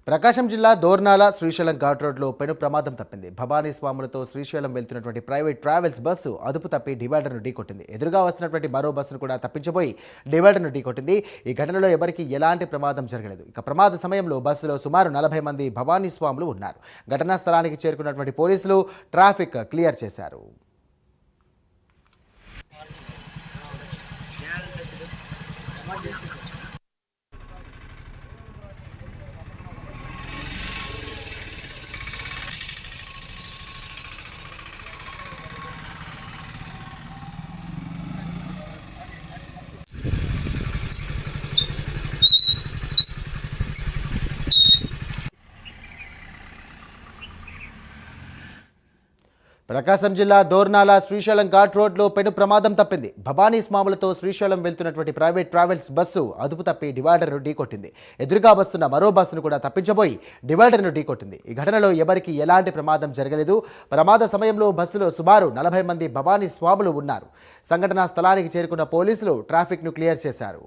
ప్రకాశం జిల్లా దోర్నాల శ్రీశైలం ఘాట్ రోడ్లో పెను ప్రమాదం తప్పింది. భవానీ స్వాములతో శ్రీశైలం వెళ్తున్నటువంటి ప్రైవేట్ ట్రావెల్స్ బస్సు అదుపు తప్పి డివైడర్ను ఢీకొట్టింది. ఎదురుగా వస్తున్నటువంటి మరో బస్సును కూడా తప్పించబోయి డివైడర్ను ఢీకొట్టింది. ఈ ఘటనలో ఎవరికీ ఎలాంటి ప్రమాదం జరగలేదు. ఇక ప్రమాద సమయంలో బస్సులో సుమారు 40 మంది భవానీ స్వాములు ఉన్నారు. ఘటనా స్థలానికి చేరుకున్నటువంటి పోలీసులు ట్రాఫిక్ క్లియర్ చేశారు. ప్రకాశం జిల్లా దోర్నాల శ్రీశైలం ఘాట్ రోడ్లో పెను ప్రమాదం తప్పింది. భవానీ స్వాములతో శ్రీశైలం వెళ్తున్నటువంటి ప్రైవేట్ ట్రావెల్స్ బస్సు అదుపు తప్పి డివైడర్ను ఢీకొట్టింది. ఎదురుగా వస్తున్న మరో బస్సును కూడా తప్పించబోయి డివైడర్ను ఢీకొట్టింది. ఈ ఘటనలో ఎవరికీ ఎలాంటి ప్రమాదం జరగలేదు. ప్రమాద సమయంలో బస్సులో సుమారు 40 మంది భవానీ స్వాములు ఉన్నారు. సంఘటనా స్థలానికి చేరుకున్న పోలీసులు ట్రాఫిక్ను క్లియర్ చేశారు.